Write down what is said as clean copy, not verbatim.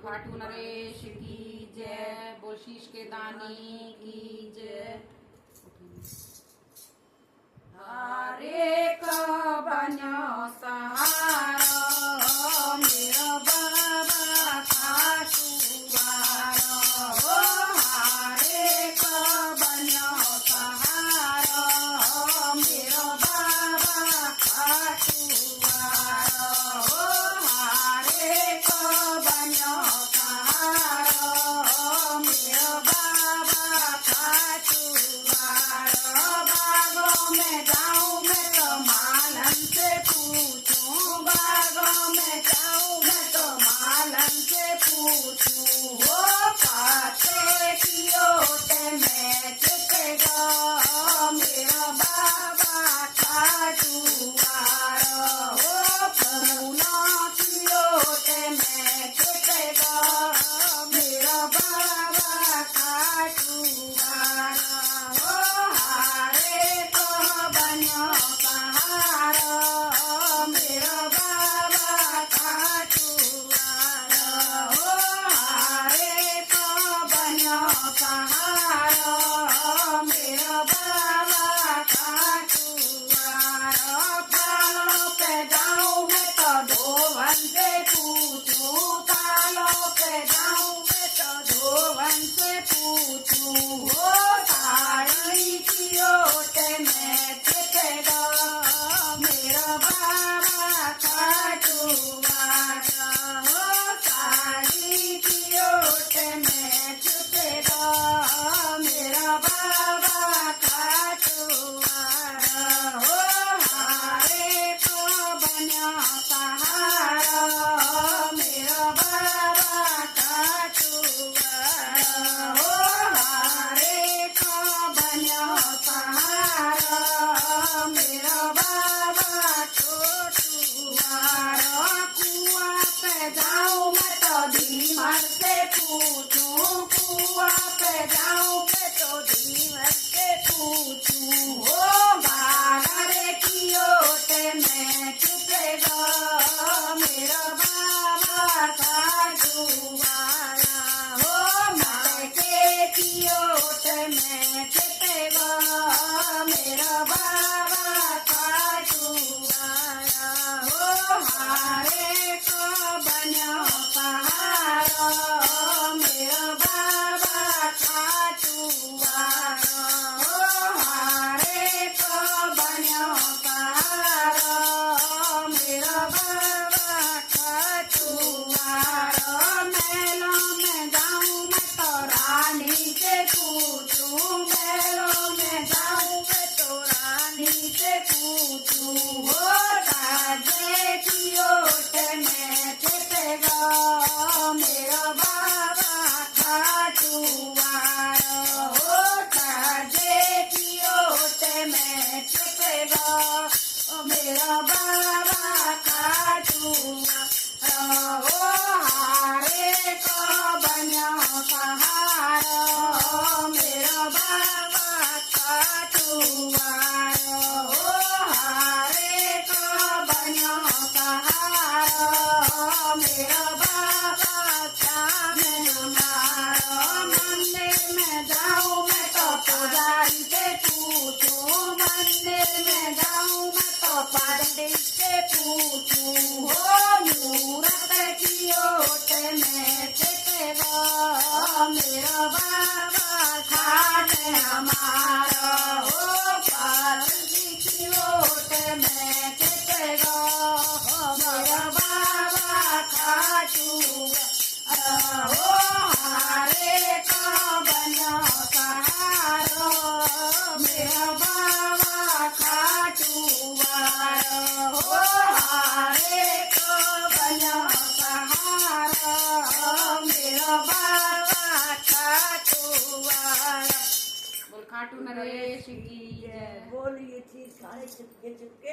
खाटू नरेश की जय। बोल शीश के दानी की जय। हरे का बनो सहारा मेरो बाबा खाटू वाला। हरे का बनो सहारा मेरो बाबा खाटू वाला। हरे का बनो सहारा मेरो बाबा खाटू वाला। बागों में जाऊं मैं तो मालन से पूछूं। बागों में जाऊं मैं तो मालन से पूछूं। वो पाते की ओट में चुकेगा मेरा बाबा खाटू वाला। वो फूलों की ओट में चुकेगा मेरा बाबा खाटू वाला। हरे को बनो सहारा मेरा बाबा खाटू वाला। हरे को बनो सहारा मेरा बाबा खाटू वाला। तालों पे जाऊं मैं तो धोवन से पूछूं। तालों पे जाऊं मैं तो धोवन से पूछूं। वो साड़ी की ओट में चुकेगा मेरा बाबा खाटू वाला। वो साड़ी की ओट में चुकेगा मेरा बाबा खाटू वाला। हरे को बनो सहारा मेरा बाबा खाटू वाला। हरे को बनो सहारा मेरा बाबा छोटू वाला। कुआं पे जाऊं मैं तो धीमर से पूछूं। कुआं पे जाऊं मैं तो धीमर से पूछूं। ओ बागर की ओट में चुकेगा मेरा बाबा खाटू वाला। ओ मटके की ओट में चुकेगा मेरा बाबा खाटू वाला। हरे को बनो सहारा मेरा बाबा खाटू वाला। हरे को बनो सहारा मेरा बाबा खाटू वाला। मेलों में जाऊं मैं तो रानी से पूछूं। मेलों में जाऊं मैं तो रानी से पूछूं। हो राजे की ओट में चुकेगा मेरा बाबा खाटू वाला। हो राजे की ओट में चुकेगा मेरा बाबा खाटू वाला। हरे को बनो सहारा मेरा बाबा खाटू वाला। हरे को बनो सहारा मेरा बाबा खाटू वाला। मंदिर में जाऊं मैं तो पुजारी से पूछूं। मंदिर में जाऊं मैं तो पंडित से पूछूं। हो मूरत की ओट में चुकेगा मेरा बाबा खाट हमारा। हो पार्वती की ओट में चुकेगा मेरा बाबा खाटू वाला। हरे को बनो सहारा मेरा बाबा खाटू वाला। हरे को बनो सहारा मेरा बाबा खाटू वाला। बोल खाटू नरेश की जय। बोल ये चीज खाने चुपके चुपके